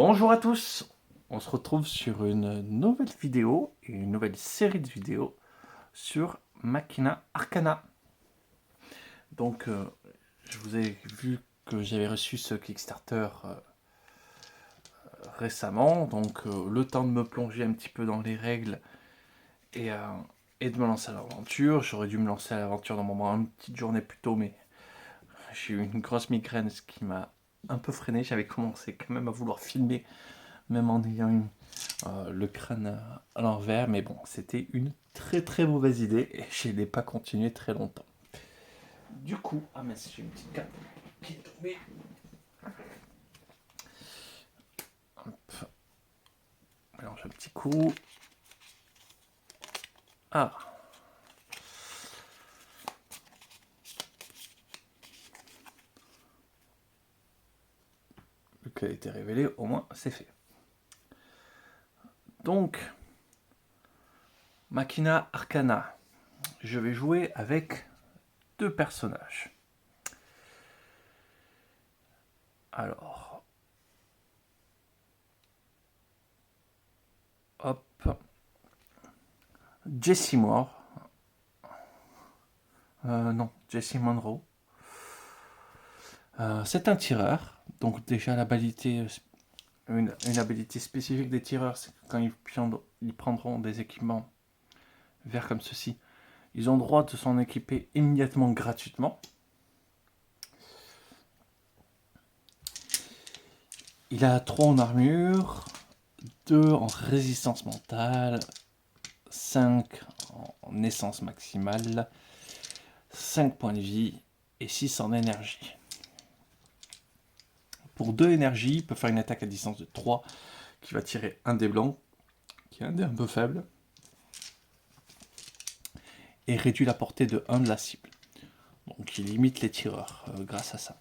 Bonjour à tous, on se retrouve sur une nouvelle vidéo et une nouvelle série de vidéos sur Machina Arcana. Donc je vous ai vu que j'avais reçu ce Kickstarter récemment, donc le temps de me plonger un petit peu dans les règles et, euh, et de me lancer à l'aventure. J'aurais dû me lancer à l'aventure dans une petite journée plus tôt, mais j'ai eu une grosse migraine, ce qui m'a un peu freiné. J'avais commencé quand même à vouloir filmer, même en ayant le crâne à l'envers, mais bon, c'était une très très mauvaise idée et je n'ai pas continué très longtemps. Du coup, ah mais j'ai une petite carte qui est tombée. Hop. Mélange un petit coup. Ah. Vu qu'elle a été révélée, au moins c'est fait. Donc, Machina Arcana. Je vais jouer avec deux personnages. Alors, hop. Jesse Moore. Non, Jesse Monroe. C'est un tireur. Donc déjà une habilité spécifique des tireurs, c'est que quand ils prendront des équipements verts comme ceci, ils ont le droit de s'en équiper immédiatement gratuitement. Il a 3 en armure, 2 en résistance mentale, 5 en essence maximale, 5 points de vie et 6 en énergie. Pour 2 énergies, il peut faire une attaque à distance de 3 qui va tirer un dé blanc, qui est un dé un peu faible, et réduit la portée de 1 de la cible. Donc il limite les tireurs grâce à ça.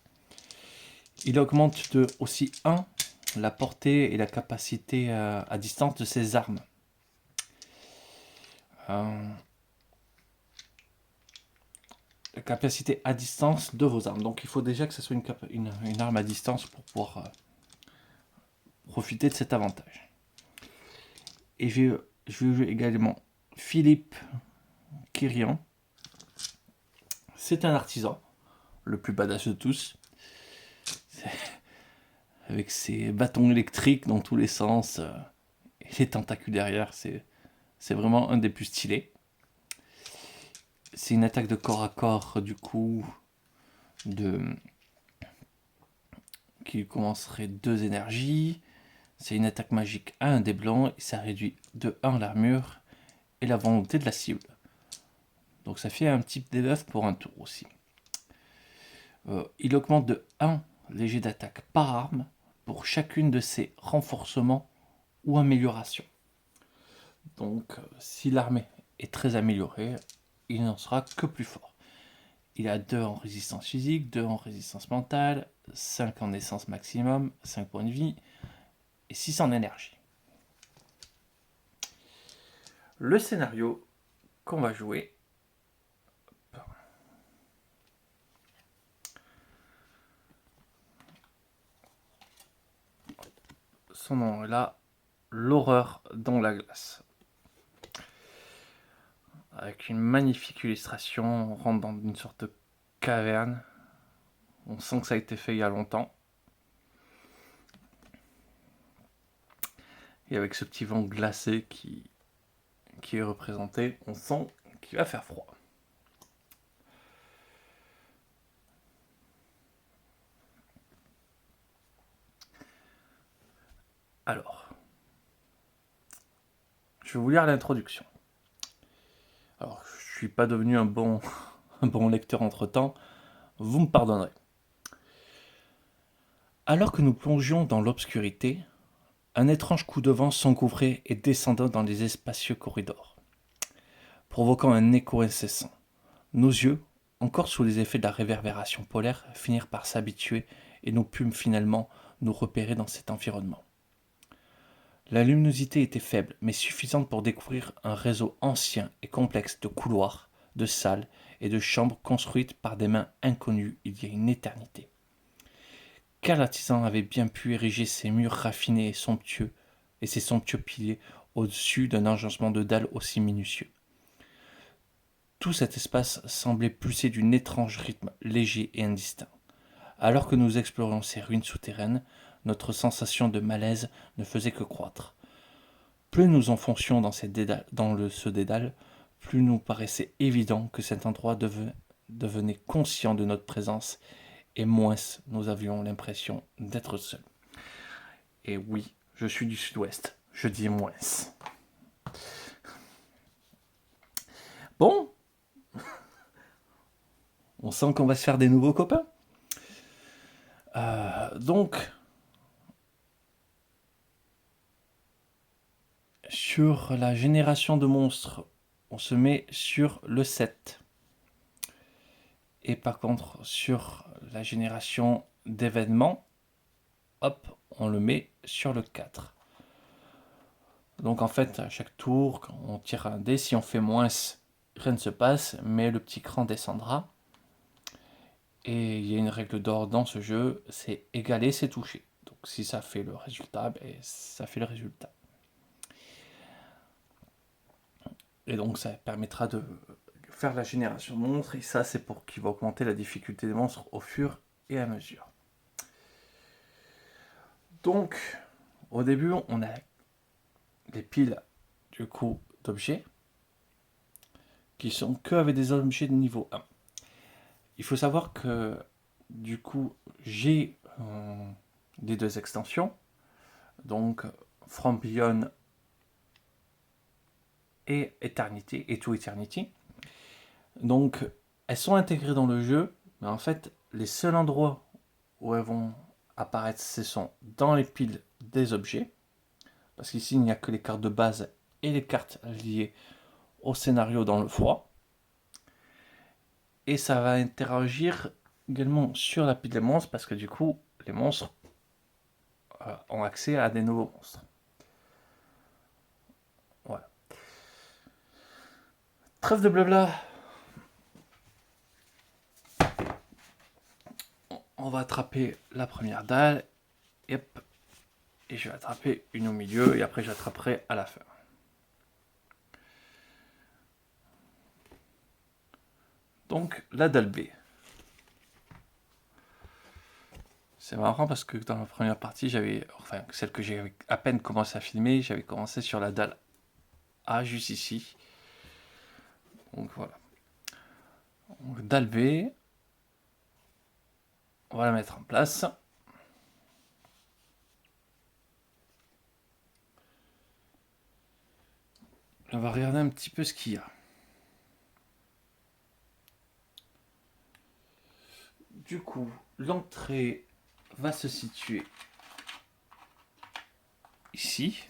Il augmente de aussi 1 la portée et la capacité à distance de ses armes. La capacité à distance de vos armes. Donc il faut déjà que ce soit une arme à distance pour pouvoir profiter de cet avantage. Et je vais jouer également Philippe Kirian. C'est un artisan, le plus badass de tous. Avec ses bâtons électriques dans tous les sens et les tentacules derrière, c'est vraiment un des plus stylés. C'est une attaque de corps à corps, du coup, qui commencerait 2 énergies. C'est une attaque magique à un dé blanc et ça réduit de 1 l'armure et la volonté de la cible. Donc ça fait un petit debuff pour un tour aussi. Il augmente de 1 léger d'attaque par arme pour chacune de ses renforcements ou améliorations. Donc si l'armée est très améliorée, il n'en sera que plus fort. Il a 2 en résistance physique, 2 en résistance mentale, 5 en essence maximum, 5 points de vie et 6 en énergie. Le scénario qu'on va jouer. Son nom est là, l'horreur dans la glace. Avec une magnifique illustration, on rentre dans une sorte de caverne. On sent que ça a été fait il y a longtemps. Et avec ce petit vent glacé qui est représenté, on sent qu'il va faire froid. Alors, je vais vous lire l'introduction. Alors, je ne suis pas devenu un bon lecteur entre-temps, vous me pardonnerez. Alors que nous plongions dans l'obscurité, un étrange coup de vent s'engouffrait et descendait dans les spacieux corridors, provoquant un écho incessant. Nos yeux, encore sous les effets de la réverbération polaire, finirent par s'habituer et nous pûmes finalement nous repérer dans cet environnement. La luminosité était faible, mais suffisante pour découvrir un réseau ancien et complexe de couloirs, de salles et de chambres construites par des mains inconnues il y a une éternité. Quel artisan avait bien pu ériger ces murs raffinés et ces somptueux piliers au-dessus d'un agencement de dalles aussi minutieux? Tout cet espace semblait pulser d'un étrange rythme léger et indistinct. Alors que nous explorions ces ruines souterraines, notre sensation de malaise ne faisait que croître. Plus nous enfoncions dans ce dédale, plus nous paraissait évident que cet endroit devenait conscient de notre présence, et moins nous avions l'impression d'être seuls. Et oui, je suis du sud-ouest, je dis moins. Bon, on sent qu'on va se faire des nouveaux copains. Donc, sur la génération de monstres, on se met sur le 7. Et par contre, sur la génération d'événements, hop, on le met sur le 4. Donc en fait, à chaque tour, quand on tire un dé, si on fait moins, rien ne se passe, mais le petit cran descendra. Et il y a une règle d'or dans ce jeu, c'est égaler, c'est toucher. Donc si ça fait le résultat, ben, ça fait le résultat. Et donc ça permettra de faire la génération de monstres, et ça c'est pour qu'il va augmenter la difficulté des monstres au fur et à mesure. Donc, au début, on a les piles du coup d'objets qui sont que avec des objets de niveau 1. Il faut savoir que du coup, j'ai les deux extensions, donc From Beyond et Eternity, et To Eternity. Donc, elles sont intégrées dans le jeu, mais en fait, les seuls endroits où elles vont apparaître, ce sont dans les piles des objets, parce qu'ici, il n'y a que les cartes de base et les cartes liées au scénario dans le froid. Et ça va interagir également sur la pile des monstres, parce que du coup, les monstres ont accès à des nouveaux monstres. Voilà. Trêve de blabla. On va attraper la première dalle. Yep. Et je vais attraper une au milieu, et après j'attraperai à la fin. Donc, la dalle B. C'est marrant parce que dans la première partie, celle que j'ai à peine commencé à filmer, j'avais commencé sur la dalle A, juste ici. Donc voilà. Donc, dalle B. On va la mettre en place. On va regarder un petit peu ce qu'il y a. Du coup, l'entrée va se situer ici.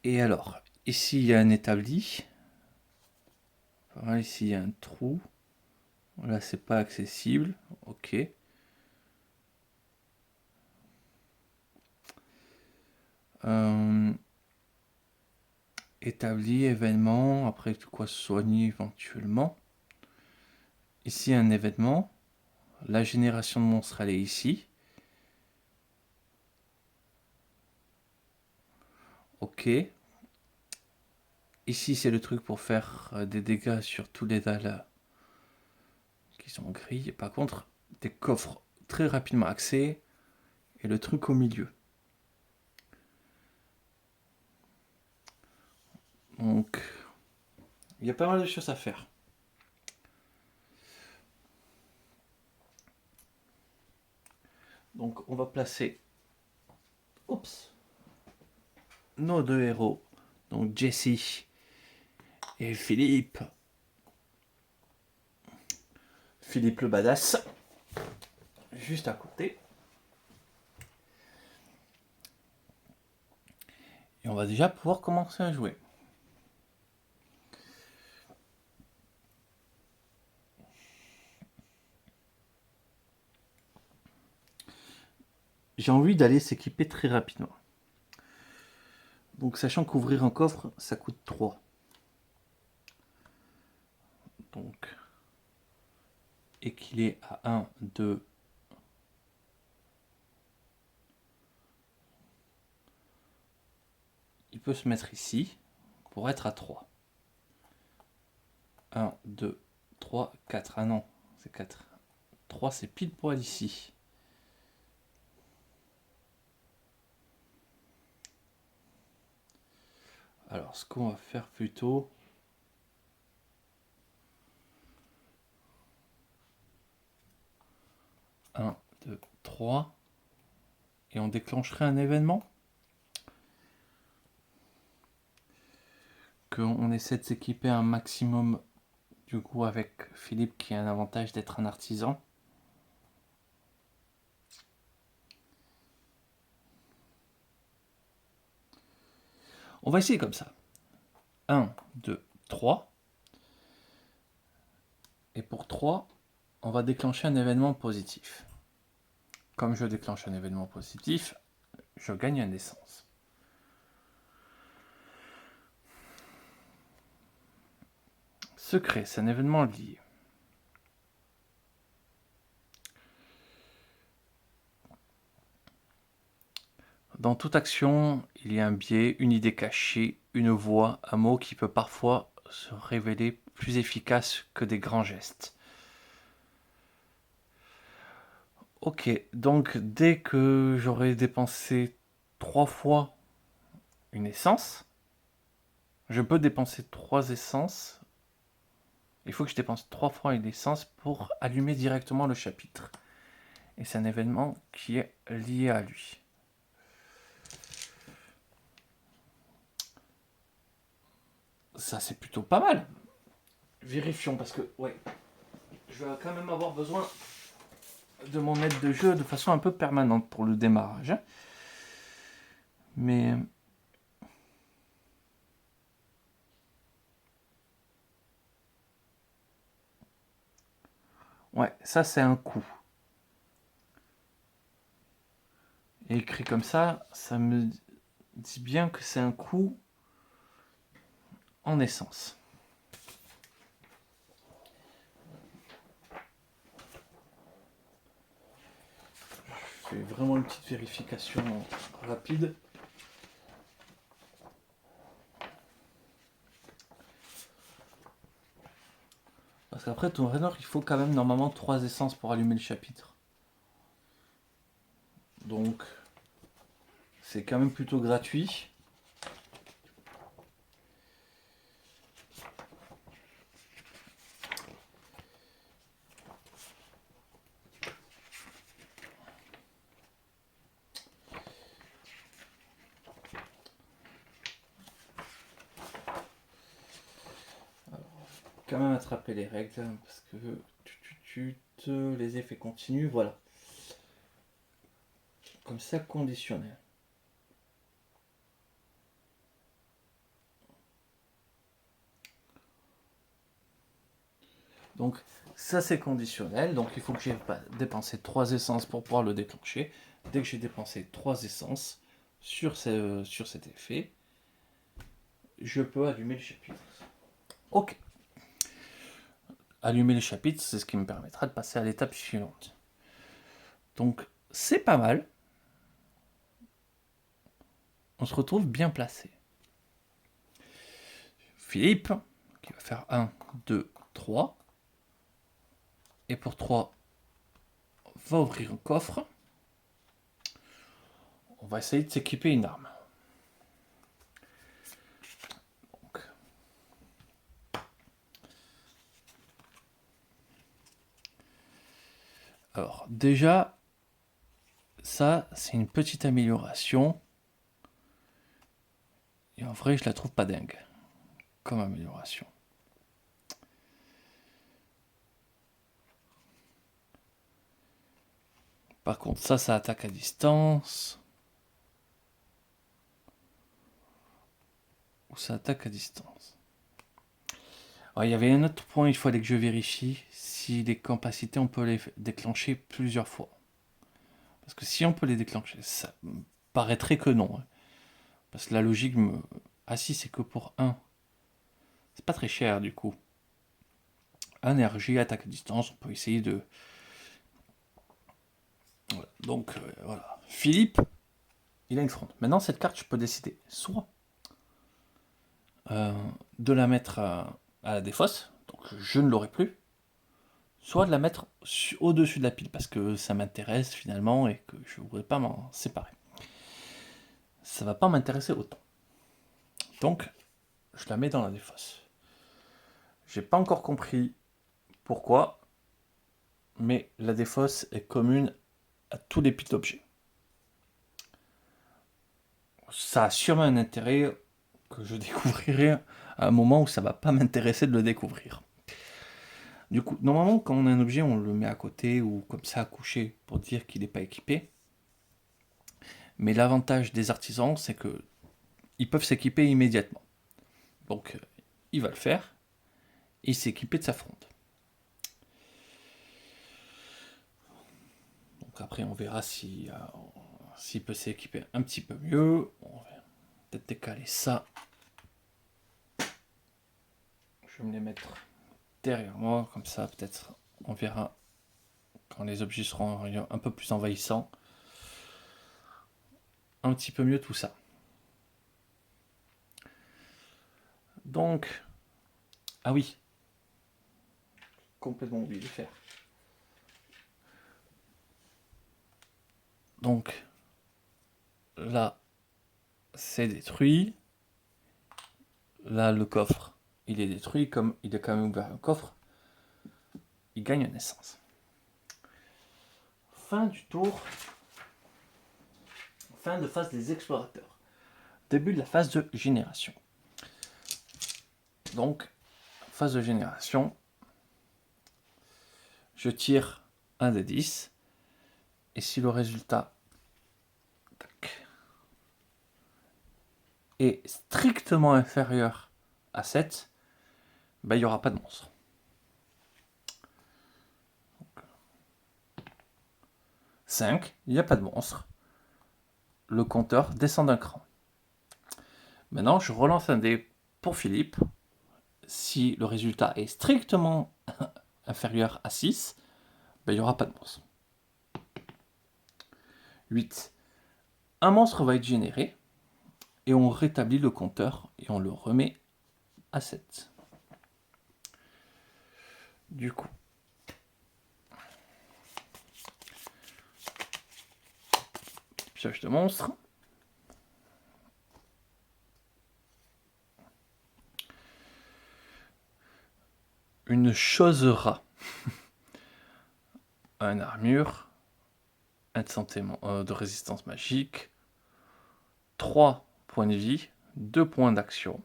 Et alors, ici il y a un établi. Voilà, ici il y a un trou. Là c'est pas accessible. Ok. Établi, événement, après de quoi soigner éventuellement. Ici un événement. La génération de monstres elle est ici. Ok. Ici c'est le truc pour faire des dégâts sur tous les dalles qui sont gris. Par contre, des coffres très rapidement accès et le truc au milieu. Donc, il y a pas mal de choses à faire. Donc, on va placer nos deux héros, donc Jesse et Philippe. Philippe le badass, juste à côté. Et on va déjà pouvoir commencer à jouer. j'ai envie d'aller s'équiper très rapidement. Donc sachant qu'ouvrir un coffre, ça coûte 3. Donc, et qu'il est à 1, 2, il peut se mettre ici pour être à 3. 1, 2, 3, 4. Ah non, c'est 4. 3, c'est pile poil ici. Alors, ce qu'on va faire plutôt... Un, 2, 3. Et on déclencherait un événement. Qu'on essaie de s'équiper un maximum, du coup, avec Philippe qui a un avantage d'être un artisan. On va essayer comme ça. 1, 2, 3. Et pour 3, on va déclencher un événement positif. Comme je déclenche un événement positif, je gagne un essence. Secret, c'est un événement lié. Dans toute action, il y a un biais, une idée cachée, une voix, un mot qui peut parfois se révéler plus efficace que des grands gestes. Ok, donc dès que j'aurai dépensé 3 fois une essence, je peux dépenser 3 essences. Il faut que je dépense 3 fois une essence pour allumer directement le chapitre. Et c'est un événement qui est lié à lui. Ça, c'est plutôt pas mal. Vérifions, parce que, ouais, je vais quand même avoir besoin de mon aide de jeu de façon un peu permanente pour le démarrage. Mais... ouais, ça, c'est un coup. Et écrit comme ça me dit bien que c'est un coup en essence. Je fais vraiment une petite vérification rapide. Parce qu'après, ton Raynor, il faut quand même normalement 3 essences pour allumer le chapitre. Donc, c'est quand même plutôt gratuit. Quand même attraper les règles parce que les effets continuent, voilà. Comme ça, conditionnel. Donc ça c'est conditionnel, donc il faut que j'ai dépensé 3 essences pour pouvoir le déclencher. Dès que j'ai dépensé 3 essences sur cet effet, je peux allumer le chapitre. Ok. Allumer le chapitre, c'est ce qui me permettra de passer à l'étape suivante. Donc c'est pas mal. On se retrouve bien placé. Philippe, qui va faire 1, 2, 3. Et pour 3, va ouvrir un coffre. On va essayer de s'équiper une arme. Donc, alors déjà, ça c'est une petite amélioration. Et en vrai, je la trouve pas dingue comme amélioration. Par contre, ça attaque à distance. Ou ça attaque à distance. Alors, il y avait un autre point, il fallait que je vérifie si les capacités, on peut les déclencher plusieurs fois. Parce que si on peut les déclencher, ça me paraîtrait que non. Hein. Parce que la logique me... Ah si, c'est que pour un. C'est pas très cher du coup. Énergie, attaque à distance, on peut essayer de... Voilà. Donc voilà. Philippe, il a une fronde. Maintenant, cette carte, je peux décider soit de la mettre à la défausse, donc je ne l'aurai plus, soit de la mettre au-dessus de la pile, parce que ça m'intéresse finalement et que je ne voudrais pas m'en séparer. Ça va pas m'intéresser autant. Donc, je la mets dans la défausse. J'ai pas encore compris pourquoi, mais la défausse est commune à tous les piles d'objets. Ça a sûrement un intérêt que je découvrirai à un moment où ça va pas m'intéresser de le découvrir. Du coup, normalement, quand on a un objet, on le met à côté ou comme ça à coucher pour dire qu'il n'est pas équipé. Mais l'avantage des artisans, c'est que ils peuvent s'équiper immédiatement. Donc, il va le faire et s'équiper de sa fronde. Donc après, on verra s'il peut s'équiper un petit peu mieux. On va peut-être décaler ça. Je vais me les mettre derrière moi, comme ça, peut-être, on verra quand les objets seront un peu plus envahissants. Un petit peu mieux tout ça. Donc, ah oui, complètement oublié de faire. Donc, là, c'est détruit. Là, le coffre, il est détruit. Comme il est quand même ouvert un coffre, il gagne en essence. Fin du tour. Fin de phase des explorateurs. Début de la phase de génération. Donc, phase de génération. Je tire un des 10. Et si le résultat est strictement inférieur à 7, ben, il n'y aura pas de monstre. Donc, 5, il n'y a pas de monstre. Le compteur descend d'un cran. Maintenant, je relance un dé pour Philippe. Si le résultat est strictement inférieur à 6, ben, il n'y aura pas de monstre. 8. Un monstre va être généré et on rétablit le compteur et on le remet à 7. Du coup, pioche de monstre. Une chose rare. Un armure. Un de santé de résistance magique. 3 points de vie. 2 points d'action.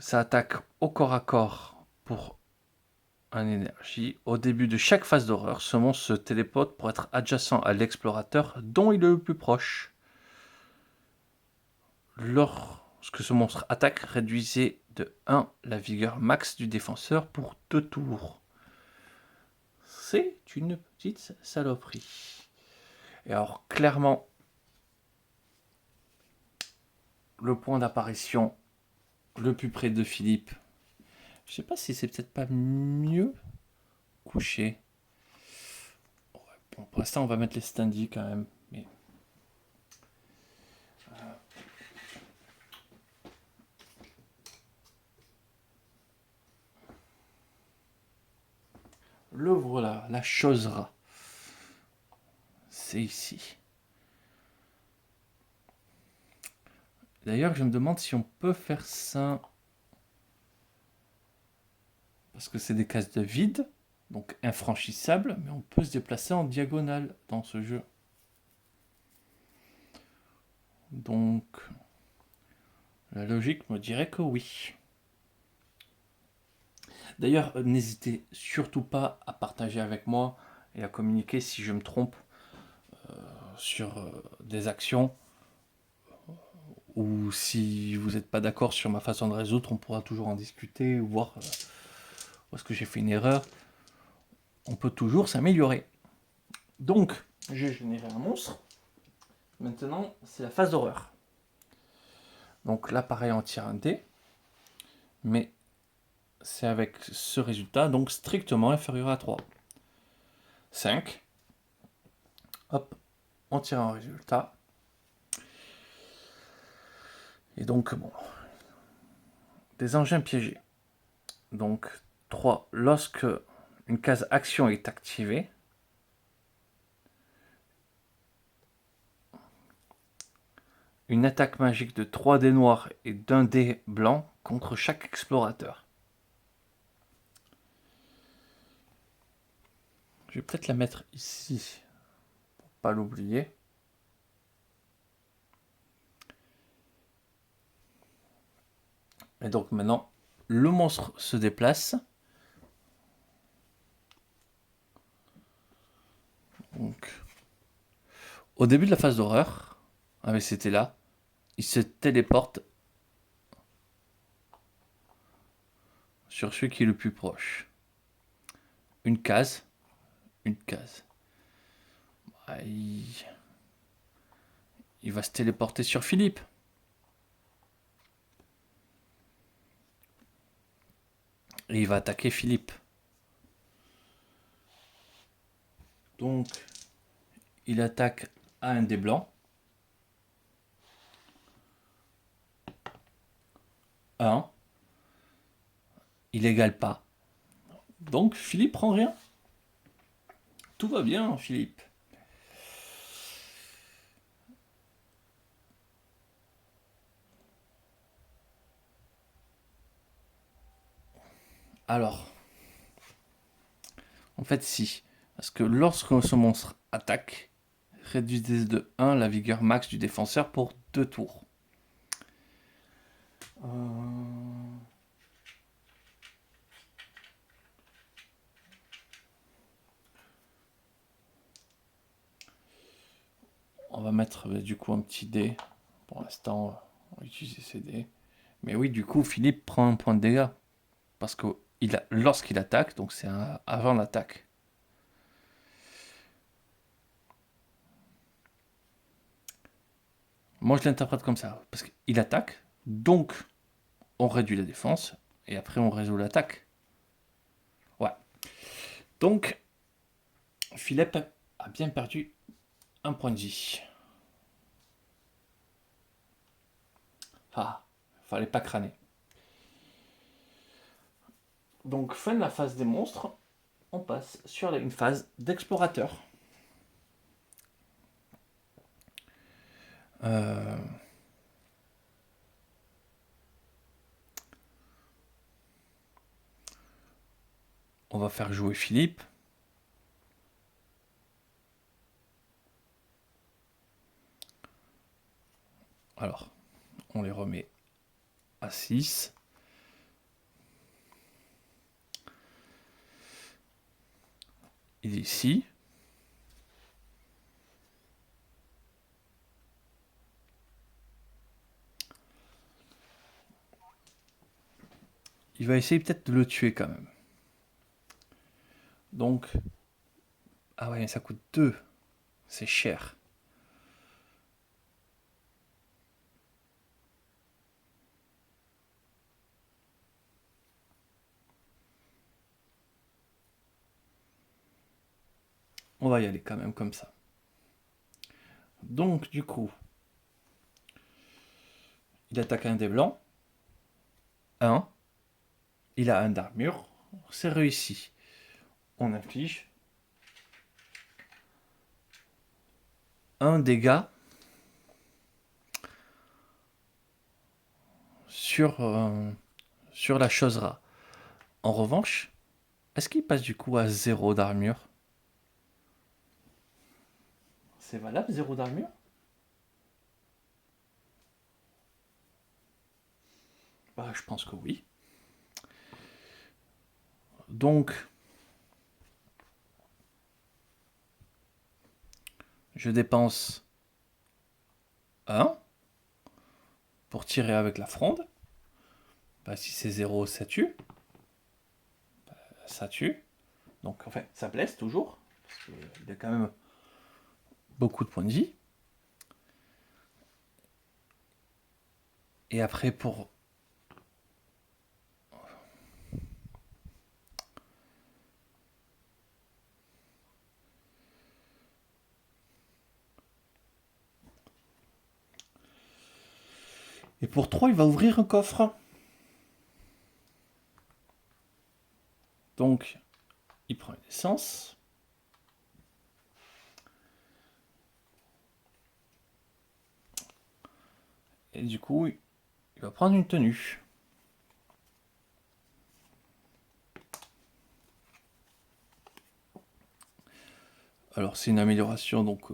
Ça attaque au corps à corps pour un énergie. Au début de chaque phase d'horreur, ce monstre se téléporte pour être adjacent à l'explorateur dont il est le plus proche. Lorsque ce monstre attaque, réduisez de 1 la vigueur max du défenseur pour 2 tours. C'est une petite saloperie. Et alors, clairement, le point d'apparition le plus près de Philippe, je sais pas si c'est peut-être pas mieux couché. Ouais, bon, pour l'instant, on va mettre les standees quand même. Mais... le voilà, la chosera. C'est ici. D'ailleurs, je me demande si on peut faire ça. Parce que c'est des cases de vide, donc infranchissables, mais on peut se déplacer en diagonale dans ce jeu. Donc, la logique me dirait que oui. D'ailleurs, n'hésitez surtout pas à partager avec moi et à communiquer si je me trompe sur des actions ou si vous n'êtes pas d'accord sur ma façon de résoudre, on pourra toujours en discuter ou voir où est-ce que j'ai fait une erreur. On peut toujours s'améliorer. Donc, j'ai généré un monstre. Maintenant, c'est la phase d'horreur. Donc là, pareil, on tire un dé. Mais c'est avec ce résultat, donc strictement inférieur à 3. 5. Hop, on tire un résultat. Et donc, bon, des engins piégés. Donc, 3. Lorsque une case action est activée, une attaque magique de 3 dés noirs et d'un dé blanc contre chaque explorateur. Je vais peut-être la mettre ici, pour pas l'oublier. Et donc maintenant, le monstre se déplace. Donc, au début de la phase d'horreur, avec c'était là, il se téléporte sur celui qui est le plus proche. Une case. Une case. Il va se téléporter sur Philippe. Et il va attaquer Philippe. Donc, il attaque à un dé blanc. 1. Il égale pas. Donc, Philippe prend rien. Tout va bien, Philippe. Alors, en fait, si. Parce que lorsque ce monstre attaque, réduisez de 1 la vigueur max du défenseur pour 2 tours. On va mettre du coup un petit dé. Pour l'instant, on va utiliser ces dés. Mais oui, du coup, Philippe prend un point de dégâts. Parce que lorsqu'il attaque, donc c'est avant l'attaque. Moi, je l'interprète comme ça. Parce qu'il attaque, donc on réduit la défense, et après on résout l'attaque. Ouais. Donc, Philippe a bien perdu un point de vie. Ah, fallait pas crâner. Donc, fin de la phase des monstres, on passe sur une phase d'explorateur. On va faire jouer Philippe. Alors, on les remet à 6. Il est ici. Il va essayer peut-être de le tuer quand même. Donc, ah ouais, ça coûte 2. C'est cher. On va y aller quand même comme ça. Donc, du coup, il attaque un des blancs. 1. Il a un d'armure. C'est réussi. On inflige un dégât sur la chose rare. En revanche, est-ce qu'il passe du coup à 0 d'armure? C'est valable, 0 d'armure? Bah, je pense que oui. Donc, je dépense 1 pour tirer avec la fronde. Bah, si c'est 0, ça tue. Bah, ça tue. Donc, en fait, ça blesse toujours. Parce qu'il est quand même beaucoup de points de vie. Et après, pour... Et pour 3, il va ouvrir un coffre. Donc, il prend une essence. Et du coup, il va prendre une tenue. Alors, c'est une amélioration, donc...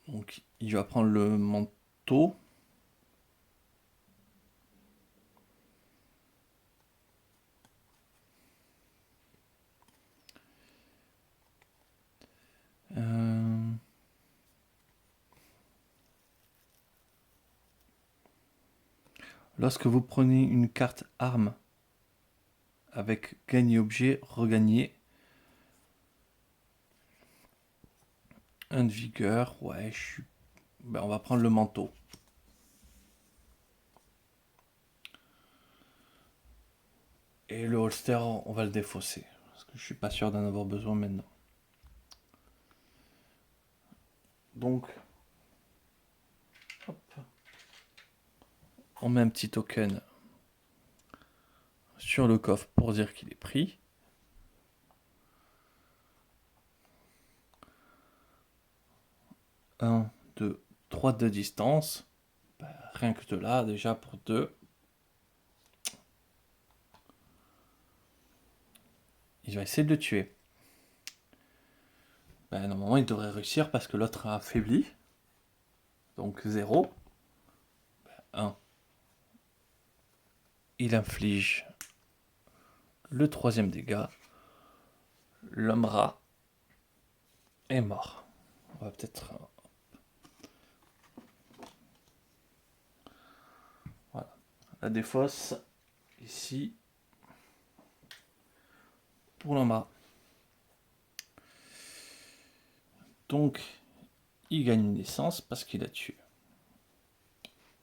donc, il va prendre le manteau. Lorsque vous prenez une carte arme avec gagner objet, regagner un de vigueur. Ouais, ben, on va prendre le manteau. Et le holster, on va le défausser. Parce que je suis pas sûr d'en avoir besoin maintenant. Donc, hop, on met un petit token sur le coffre pour dire qu'il est pris. Un, 2, 3 de distance. Ben, rien que de là, déjà pour 2. Il va essayer de le tuer. Ben, normalement, il devrait réussir parce que l'autre a affaibli. Donc 0. 1. Il inflige le 3e dégât. L'homme rat est mort. On va peut-être... Voilà. La défausse, ici, pour l'homme rat. Donc, il gagne une naissance parce qu'il a tué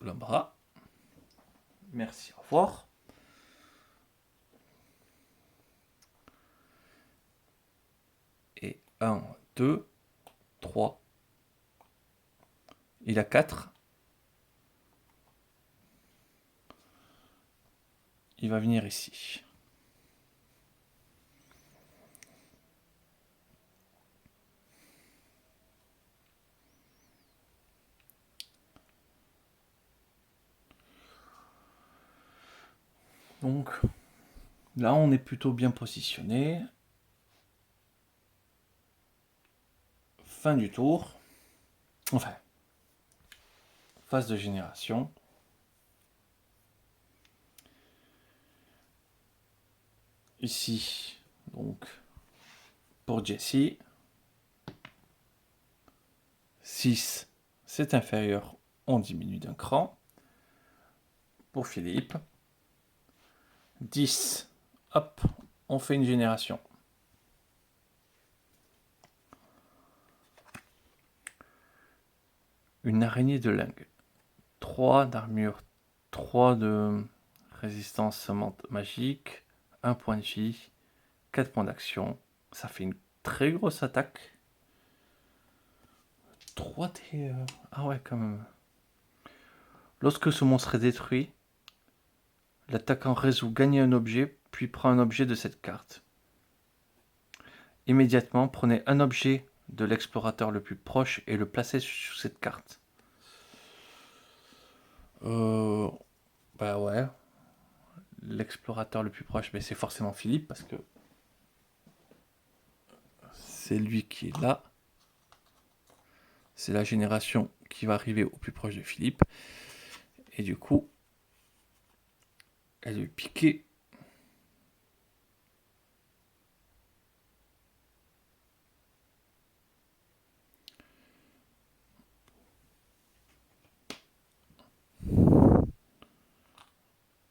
l'homme rat. Merci, au revoir. Et 1, 2, 3. Il a 4. Il va venir ici. Donc, là, on est plutôt bien positionné. Fin du tour. Enfin, phase de génération. Ici, donc, pour Jessie, 6, c'est inférieur, on diminue d'un cran. Pour Philippe, 10, hop, on fait une génération. Une araignée de lingue. 3 d'armure, 3 de résistance magique, 1 point de vie, 4 points d'action. Ça fait une très grosse attaque. 3 des... Ah ouais, quand même. Lorsque ce monstre est détruit, l'attaquant résout gagner un objet, puis prend un objet de cette carte. Immédiatement, prenez un objet de l'explorateur le plus proche et le placez sur cette carte. Bah ouais. L'explorateur le plus proche, mais c'est forcément Philippe parce que c'est lui qui est là. C'est la génération qui va arriver au plus proche de Philippe. Et du coup, elle lui piquer.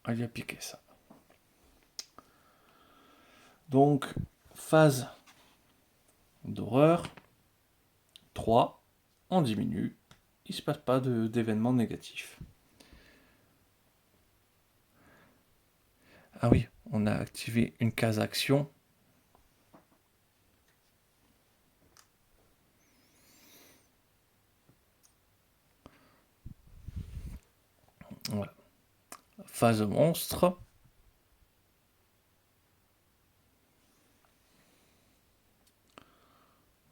Elle lui a piqué ça. Donc, phase d'horreur, 3, on diminue, il ne se passe pas d'événements négatifs. Ah oui, on a activé une case action. Voilà. Phase monstre.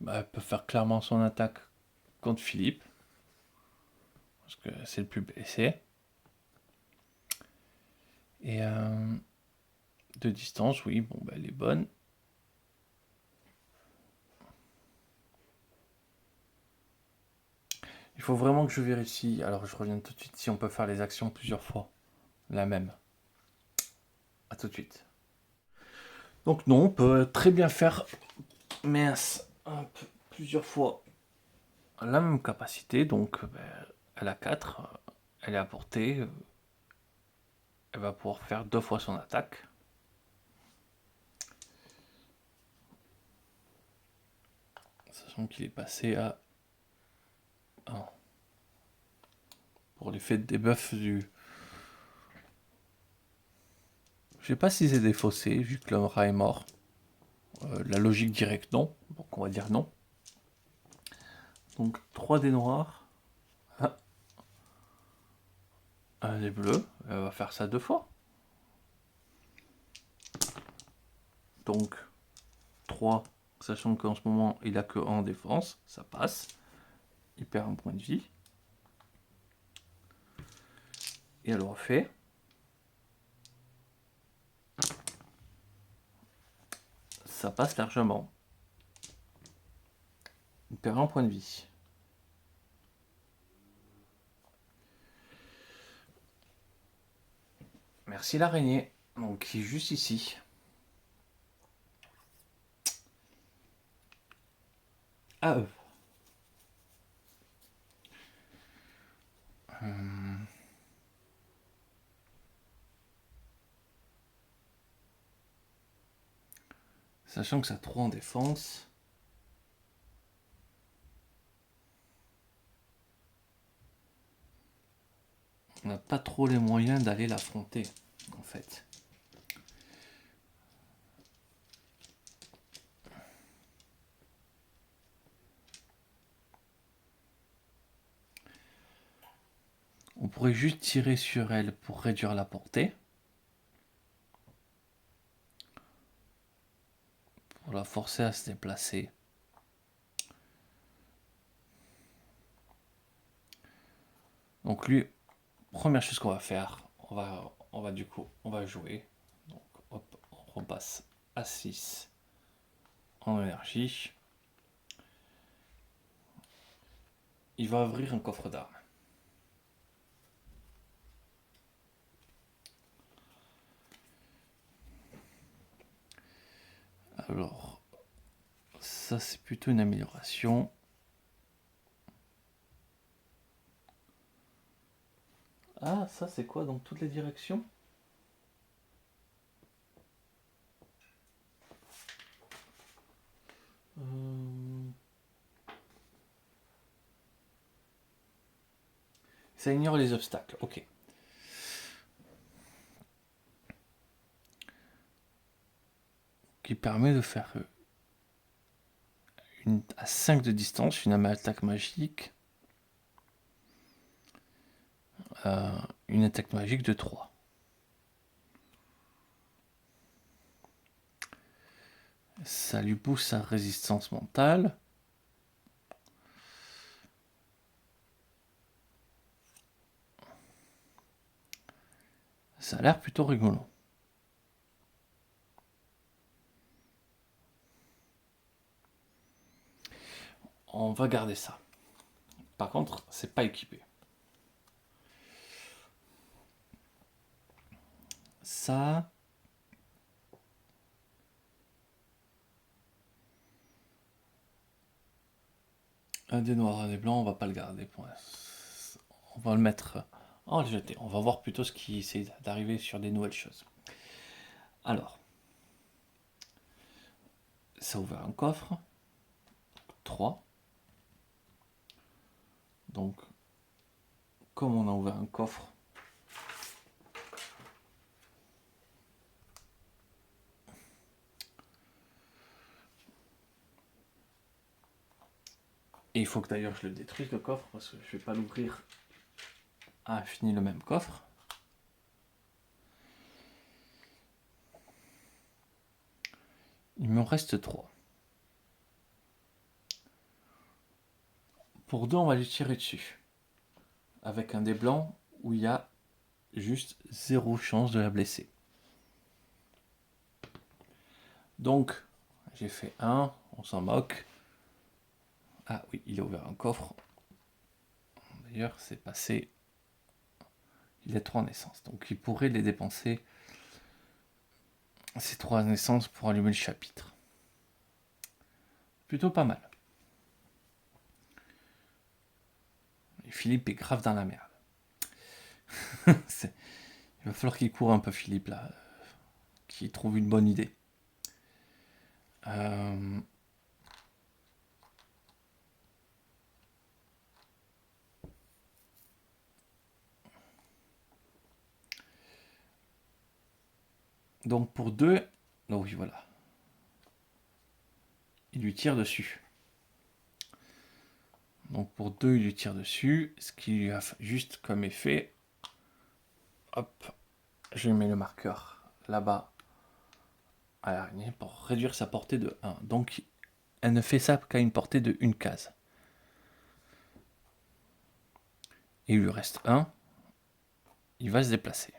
Bah, elle peut faire clairement son attaque contre Philippe. Parce que c'est le plus blessé. Et de distance, oui, bon, bah, elle est bonne. Il faut vraiment que je vérifie. Alors, je reviens tout de suite si on peut faire les actions plusieurs fois. La même. A tout de suite. Donc non, on peut très bien faire plusieurs fois la même capacité. Donc elle a 4, elle est à portée, elle va pouvoir faire 2 fois son attaque. Sachant qu'il est passé à 1. Pour l'effet de debuff du... Je sais pas si c'est défaussé, vu que le rat est mort. La logique directe non, donc on va dire non. Donc 3 dés noirs. Ah. Un dé bleu, elle va faire ça 2 fois. Donc 3, sachant qu'en ce moment il a que 1 en défense, ça passe. Il perd un point de vie. Et elle le refait. Ça passe largement. Il perd un point de vie. Merci l'araignée. Donc qui est juste ici. À eux. Sachant que ça a 3 en défense. On n'a pas trop les moyens d'aller l'affronter, en fait. On pourrait juste tirer sur elle pour réduire la portée. Pour la forcer à se déplacer. Donc lui, première chose qu'on va faire, on va jouer. Donc hop, on repasse à 6 en énergie. Il va ouvrir un coffre d'armes. Alors, ça c'est plutôt une amélioration. Ah, ça c'est quoi dans toutes les directions? Ça ignore les obstacles, ok. Qui permet de faire à 5 de distance une attaque magique. Une attaque magique de 3. Ça lui booste sa résistance mentale. Ça a l'air plutôt rigolo. On va garder ça. Par contre, c'est pas équipé. Ça. Un des noirs, un des blancs, on va pas le garder. On va le mettre. On va le jeter. On va voir plutôt ce qui essaie d'arriver sur des nouvelles choses. Alors. Ça a ouvert un coffre. 3. Donc, comme on a ouvert un coffre, et il faut que d'ailleurs je le détruise le coffre parce que je vais pas l'ouvrir à infini le même coffre. Il me reste 3. Pour 2, on va lui tirer dessus. Avec un dé blanc où il y a juste 0 chance de la blesser. Donc, j'ai fait 1, on s'en moque. Ah oui, il a ouvert un coffre. D'ailleurs, c'est passé. Il a 3 naissances. Donc, il pourrait les dépenser, ces 3 naissances, pour allumer le chapitre. Plutôt pas mal. Et Philippe est grave dans la merde. Il va falloir qu'il court un peu, Philippe, là. Qu'il trouve une bonne idée. Donc pour 2, oh oui, voilà. Il lui tire dessus. Donc pour 2, il lui tire dessus. Ce qui lui a juste comme effet. Hop, je mets le marqueur là-bas à l'araignée pour réduire sa portée de 1. Donc elle ne fait ça qu'à une portée de 1 case. Et il lui reste 1. Il va se déplacer.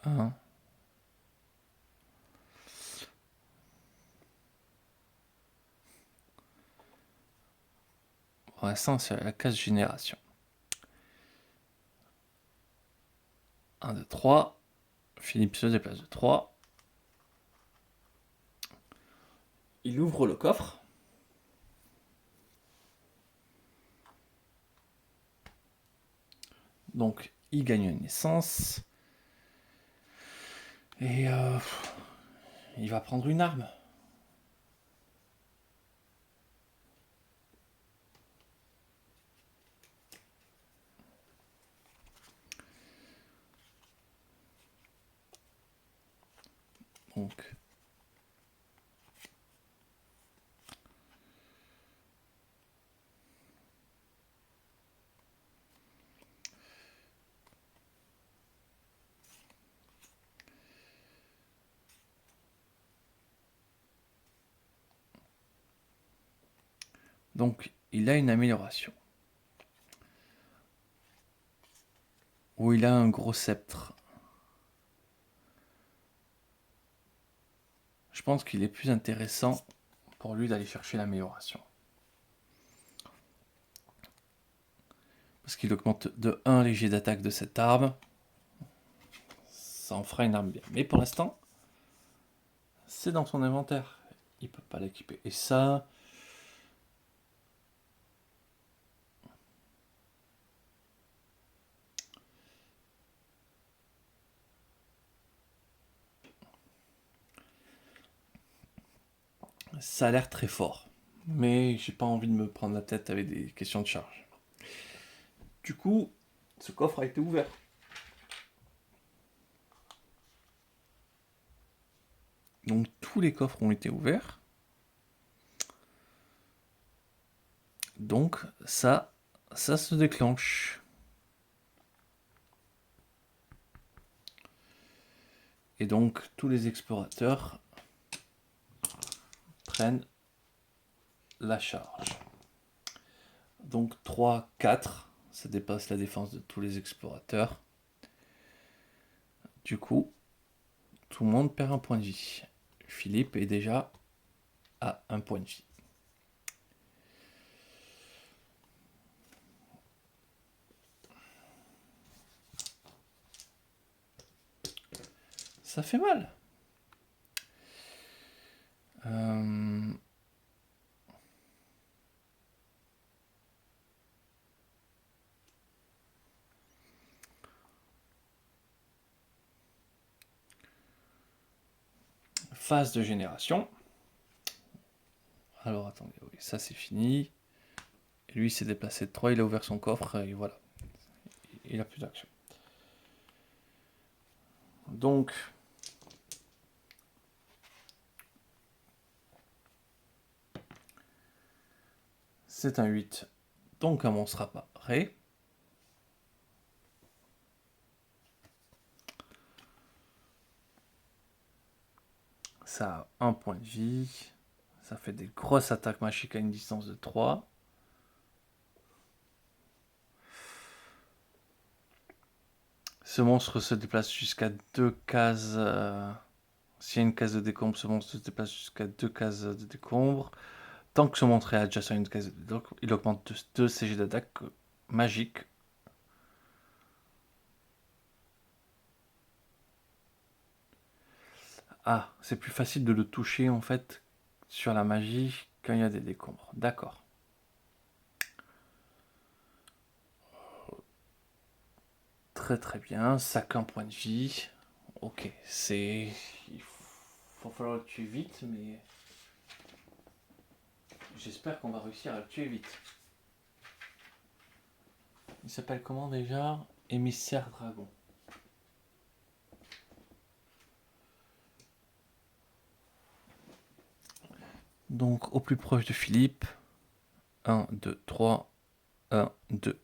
1. Pour l'instant, c'est la case génération. 1, 2, 3. Philippe se déplace de 3. Il ouvre le coffre. Donc, il gagne une naissance. Et il va prendre une arme. Donc, il a une amélioration. Ou il a un gros sceptre. Je pense qu'il est plus intéressant pour lui d'aller chercher l'amélioration. Parce qu'il augmente de 1 léger d'attaque de cette arme. Ça en fera une arme bien. Mais pour l'instant, c'est dans son inventaire. Il peut pas l'équiper. Et ça... ça a l'air très fort. Mais j'ai pas envie de me prendre la tête avec des questions de charge. Du coup, ce coffre a été ouvert. Donc tous les coffres ont été ouverts. Donc ça se déclenche. Et donc tous les explorateurs prennent la charge. Donc 3, 4, ça dépasse la défense de tous les explorateurs. Du coup, tout le monde perd un point de vie. Philippe est déjà à 1 point de vie. Ça fait mal. phase de génération. Alors attendez, oui, ça c'est fini. Et lui il s'est déplacé de 3, il a ouvert son coffre et voilà. Il a plus d'action. Donc, c'est un 8. Donc un monstre apparaît. Ça a 1 point de vie. Ça fait des grosses attaques magiques à une distance de 3. Ce monstre se déplace jusqu'à 2 cases. S'il y a une case de décombre, ce monstre se déplace jusqu'à 2 cases de décombre. Tant que ce monstre est adjacent à une case de décombre, il augmente de 2 CG d'attaque magique. Ah, c'est plus facile de le toucher en fait sur la magie quand il y a des décombres. D'accord. Très très bien. Ça qu'un point de vie. Ok, c'est. Il va falloir le tuer vite, mais. J'espère qu'on va réussir à le tuer vite. Il s'appelle comment déjà? Émissaire dragon. Donc au plus proche de Philippe. 1, 2, 3. 1, 2.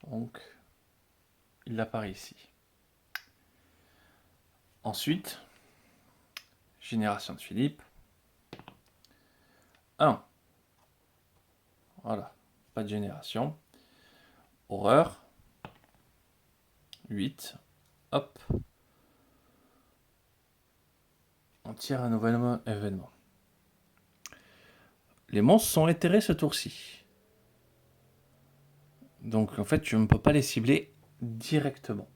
Donc, il apparaît ici. Ensuite, génération de Philippe. 1. Voilà, pas de génération. Horreur. 8. Hop. On tire un nouvel événement. Les monstres sont éthérés ce tour-ci. Donc en fait, je ne peux pas les cibler directement.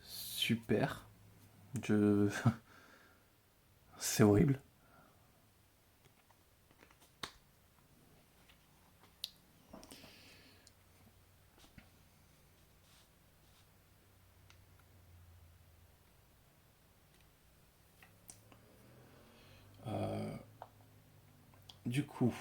Super. C'est horrible. Du coup,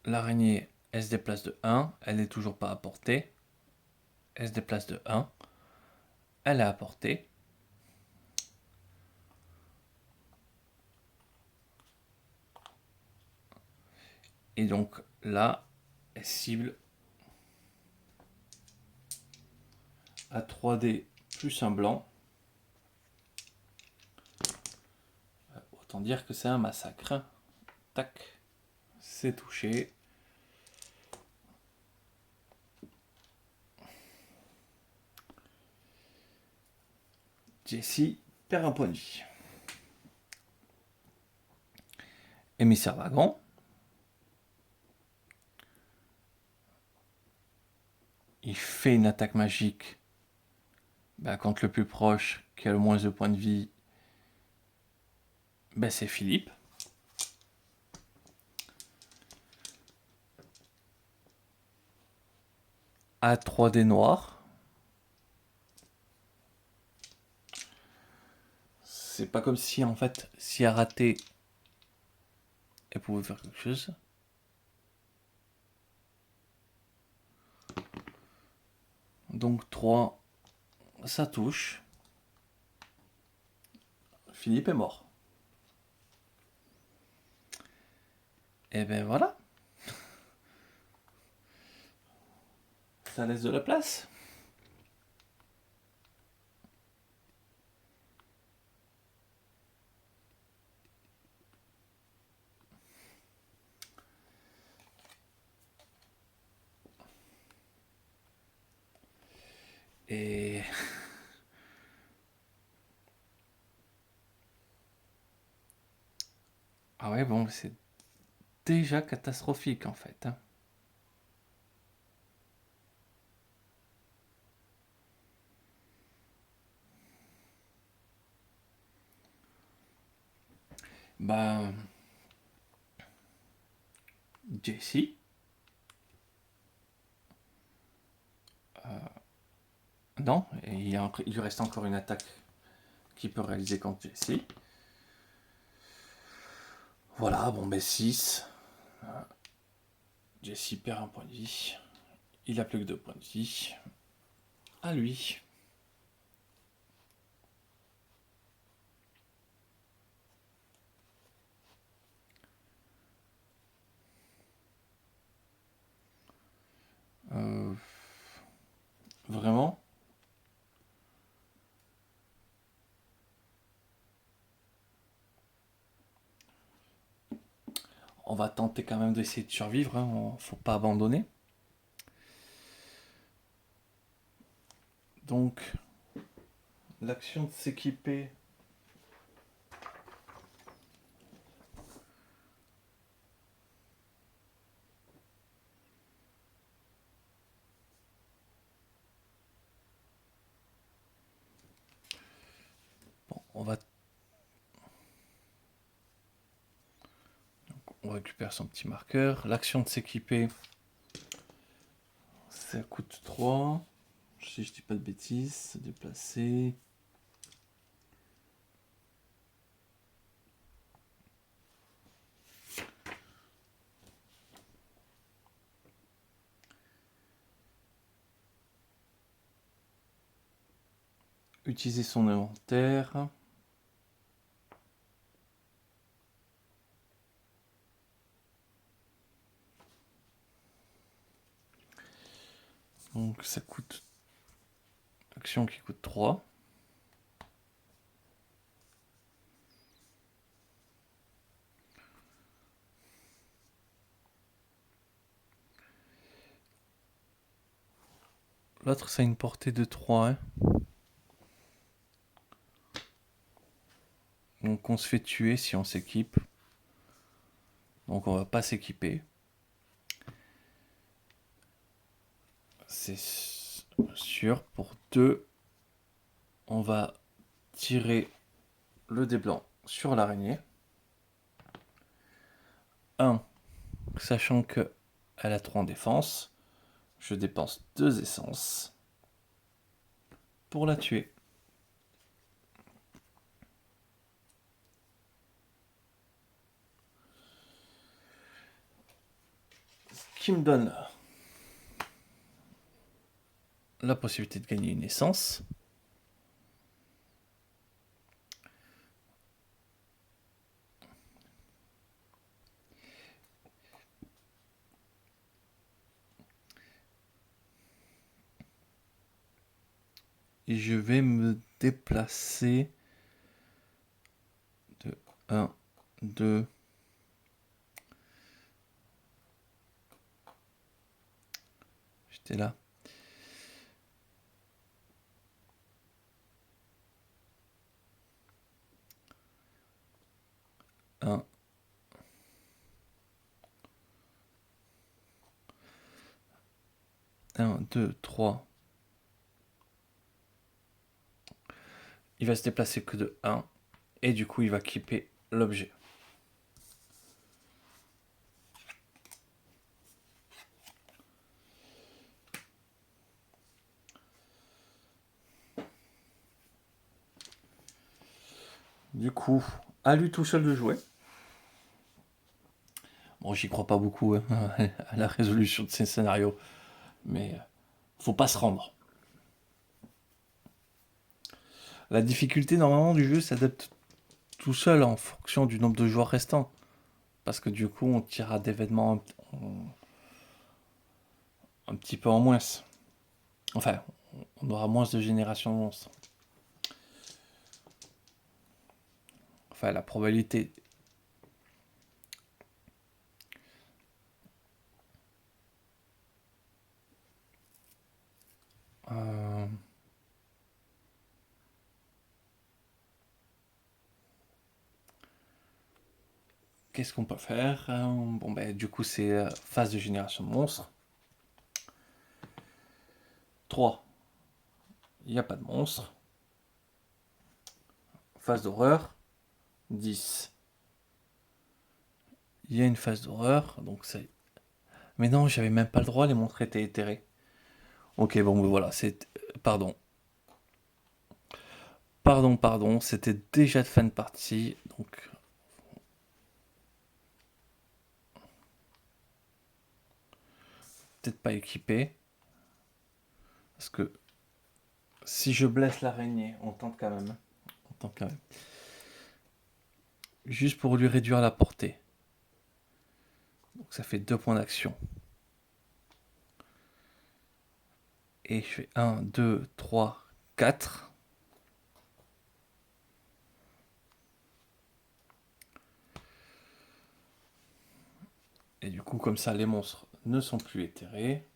l'araignée, elle se déplace de 1. Elle n'est toujours pas à portée. Elle se déplace de 1. Elle est à portée. Et donc là, elle cible à 3D plus un blanc. Autant dire que c'est un massacre. Tac, c'est touché. Jessie perd un point de vie. Émissaire dragon. Il fait une attaque magique contre le plus proche qui a le moins de points de vie. C'est Philippe. À 3D noir. C'est pas comme si en fait, si elle ratait, elle pouvait faire quelque chose. Donc 3, ça touche. Philippe est mort. Et ben voilà. Ça laisse de la place. Et ah ouais, bon, c'est déjà catastrophique en fait. Bah, Jesse. Non, et il lui reste encore une attaque qu'il peut réaliser contre Jesse. Voilà, bon, ben 6. Jesse perd un point de vie. Il a plus que 2 points de vie. À lui. Euh, Vraiment? On va tenter quand même d'essayer de survivre, hein. Faut pas abandonner. Donc, l'action de s'équiper. Bon, on récupère son petit marqueur. L'action de s'équiper, ça coûte 3. Si je dis pas de bêtises, se déplacer. Utiliser son inventaire. Donc ça coûte... Action qui coûte 3. L'autre, ça a une portée de 3. Hein. Donc on se fait tuer si on s'équipe. Donc on va pas s'équiper. C'est sûr. Pour 2, on va tirer le dé blanc sur l'araignée. 1, sachant que elle a 3 en défense, je dépense 2 essences pour la tuer. Ce qui me donne la possibilité de gagner une essence. Et je vais me déplacer de 1, 2. J'étais là. 1. 1, 2, 3. Il va se déplacer que de 1. Et du coup, il va kipper l'objet. Du coup, à lui tout seul de jouer. Bon, j'y crois pas beaucoup hein, à la résolution de ces scénarios. Mais faut pas se rendre. La difficulté normalement du jeu s'adapte tout seul en fonction du nombre de joueurs restants. Parce que du coup, on tirera d'événements un petit peu en moins. Enfin, on aura moins de générations de monstres. Enfin, la probabilité. Euh... Qu'est-ce qu'on peut faire? Bon, ben, du coup, c'est phase de génération de monstres. 3. Il n'y a pas de monstres. Phase d'horreur. 10. il y a une phase d'horreur, donc ça... Mais non, j'avais même pas le droit, les montres étaient éthérées. Ok, bon, mais voilà, c'est... Pardon. Pardon, c'était déjà de fin de partie, donc... Peut-être pas équipé. Parce que si je blesse l'araignée, on tente quand même. On tente quand même. Juste pour lui réduire la portée. Donc ça fait 2 points d'action. Et je fais 1, 2, 3, 4. Et du coup, comme ça, les monstres ne sont plus éthérés.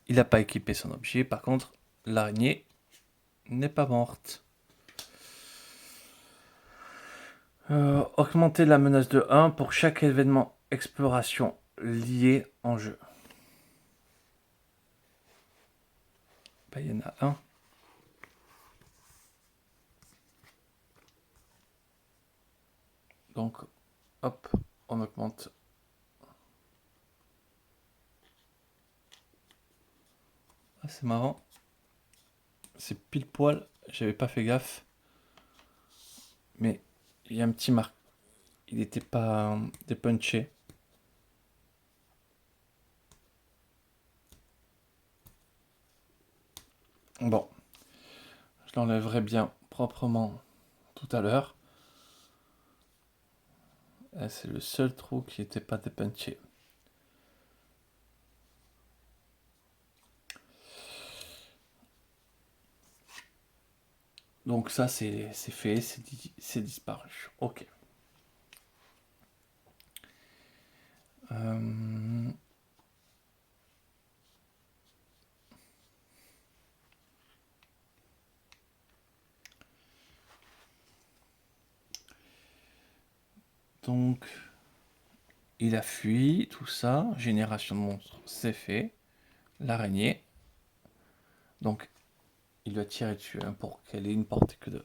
Il n'a pas équipé son objet. Par contre, l'araignée n'est pas morte. Augmenter la menace de 1 pour chaque événement exploration lié en jeu. Ben, il y en a un. Donc, hop, on augmente. Ah, c'est marrant. C'est pile poil. J'avais pas fait gaffe. Mais il y a un petit marque. Il n'était pas dépunché. Bon, je l'enlèverai bien proprement tout à l'heure. C'est le seul trou qui n'était pas dépunché. Donc ça, c'est fait, c'est disparu. Ok. Euh, Donc, il a fui, tout ça. Génération de monstres, c'est fait. L'araignée. Donc, il va tirer dessus pour qu'elle ait une portée que de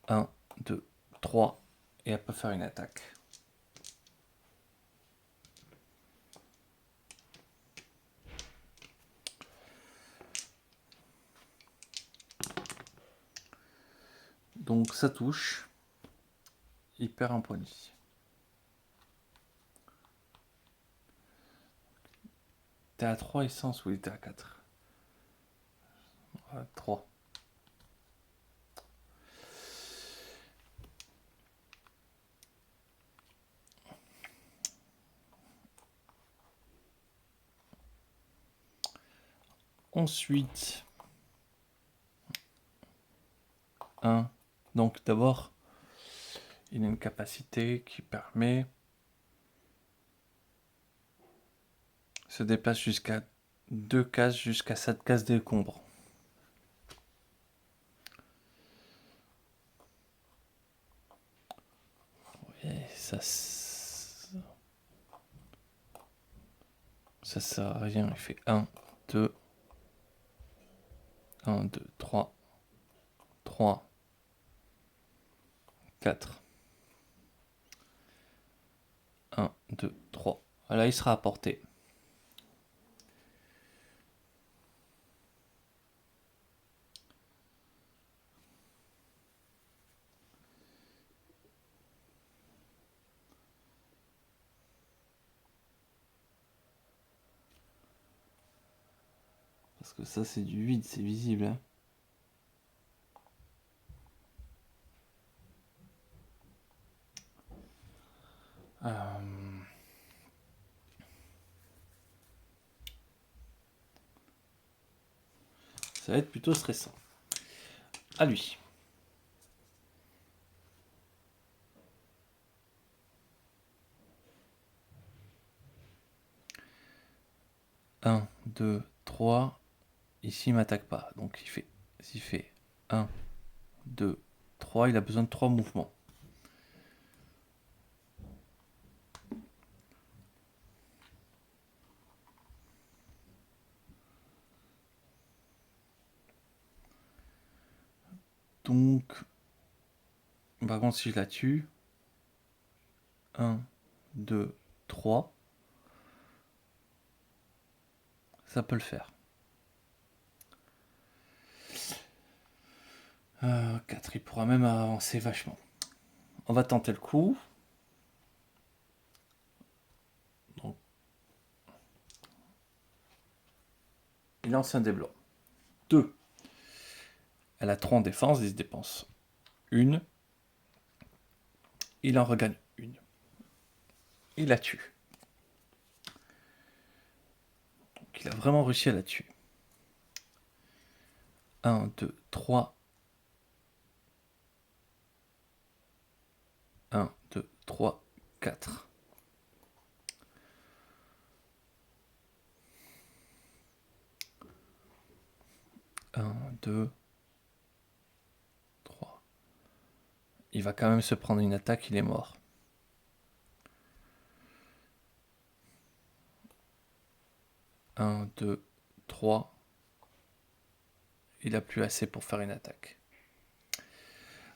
1. 1, 2, 3. Et elle peut faire une attaque. Donc, ça touche. Il perd un point de vie. T'es à 3 essences ou il était à 4? 3. Ensuite, 1. Donc d'abord, il a une capacité qui permet se déplace jusqu'à 2 cases, jusqu'à 7 cases d'éncombre. Et ça sert à rien. Il fait 1, 2, 1, 2, 3, 3, 4. 1, 2, 3. Là, il sera à portée. Parce que ça, c'est du vide, c'est visible. Hein. Ça va être plutôt stressant. À lui. 1, 2, 3. Ici, il m'attaque pas. Donc, s'il fait 1, 2, 3, il a besoin de 3 mouvements. Donc, par contre, si je la tue, 1, 2, 3. Ça peut le faire. 4, il pourra même avancer vachement. On va tenter le coup. Donc, il lance un dé blanc. 2. Elle a 3 en défense, il se dépense 1. Il en regagne 1. Il la tue. Donc, il a vraiment réussi à la tuer. 1, 2, 3. 1, 2, 3, 4. 1, 2, 3. Il va quand même se prendre une attaque, il est mort. 1, 2, 3. Il n'a plus assez pour faire une attaque.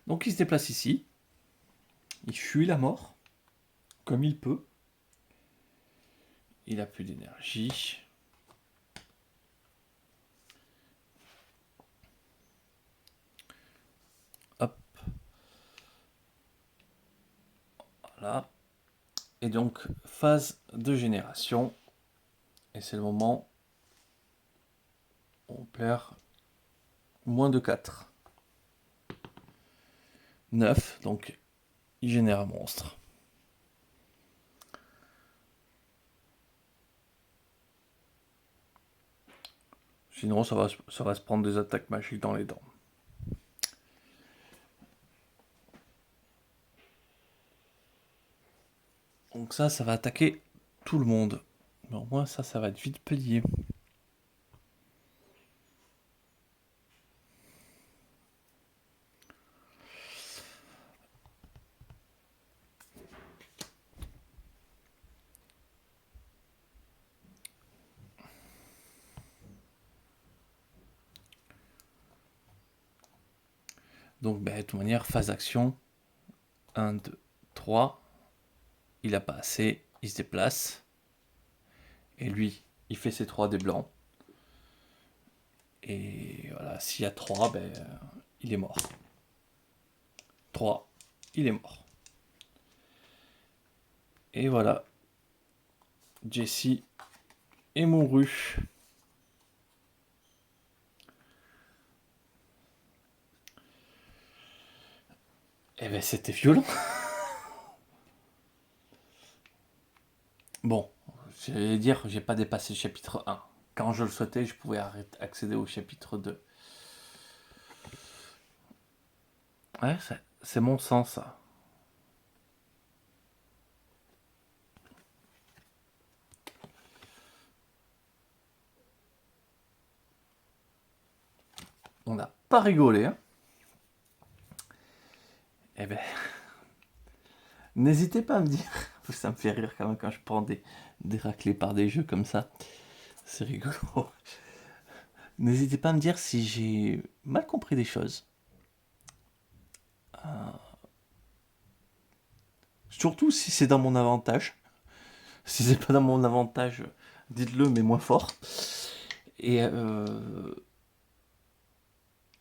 Donc il se déplace ici. Il fuit la mort, comme il peut. Il n'a plus d'énergie. Hop. Voilà. Et donc, phase de génération. Et c'est le moment où on perd moins de 4. 9, donc il génère un monstre. Sinon, ça va se prendre des attaques magiques dans les dents. Donc ça va attaquer tout le monde. Mais au moins, ça va être vite plié. Donc, de toute manière, phase action. 1, 2, 3. Il n'a pas assez. Il se déplace. Et lui, il fait ses 3 dés blancs. Et voilà, s'il y a 3, il est mort. 3, il est mort. Et voilà. Jessie est mouru. Eh ben, c'était violent. Bon, j'allais dire, j'ai pas dépassé le chapitre 1. Quand je le souhaitais, je pouvais accéder au chapitre 2. Ouais, c'est mon sens, ça. On n'a pas rigolé, hein. Eh ben, n'hésitez pas à me dire. Ça me fait rire quand même quand je prends des raclés par des jeux comme ça. C'est rigolo. N'hésitez pas à me dire si j'ai mal compris des choses. Surtout si c'est dans mon avantage. Si c'est pas dans mon avantage, dites-le, mais moins fort. Et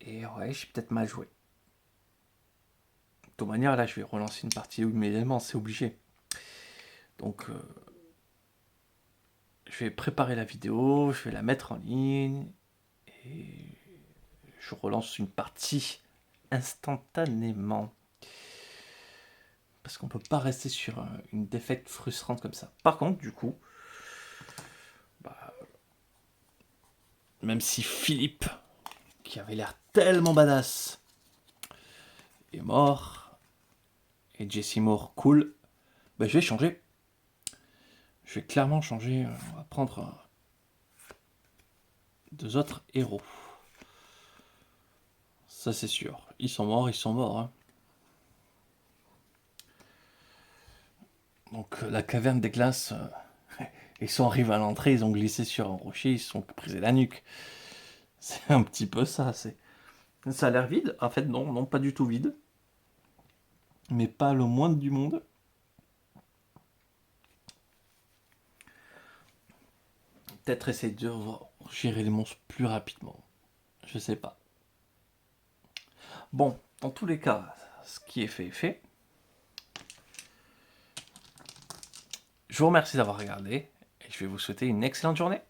ouais, j'ai peut-être mal joué. De toute manière, là, je vais relancer une partie immédiatement, c'est obligé. Donc, je vais préparer la vidéo, je vais la mettre en ligne, et je relance une partie instantanément. Parce qu'on peut pas rester sur une défaite frustrante comme ça. Par contre, du coup, même si Philippe, qui avait l'air tellement badass, est mort, et Jesse Moore cool, je vais changer. Je vais clairement changer. On va prendre 2 autres héros. Ça, c'est sûr. Ils sont morts, hein. Donc, la caverne des glaces, ils sont arrivés à l'entrée, ils ont glissé sur un rocher, ils se sont pris la nuque. C'est un petit peu ça. Ça a l'air vide. En fait, non, pas du tout vide. Mais pas le moindre du monde. Peut-être essayer de gérer les monstres plus rapidement. Je sais pas. Bon, dans tous les cas, ce qui est fait est fait. Je vous remercie d'avoir regardé et je vais vous souhaiter une excellente journée.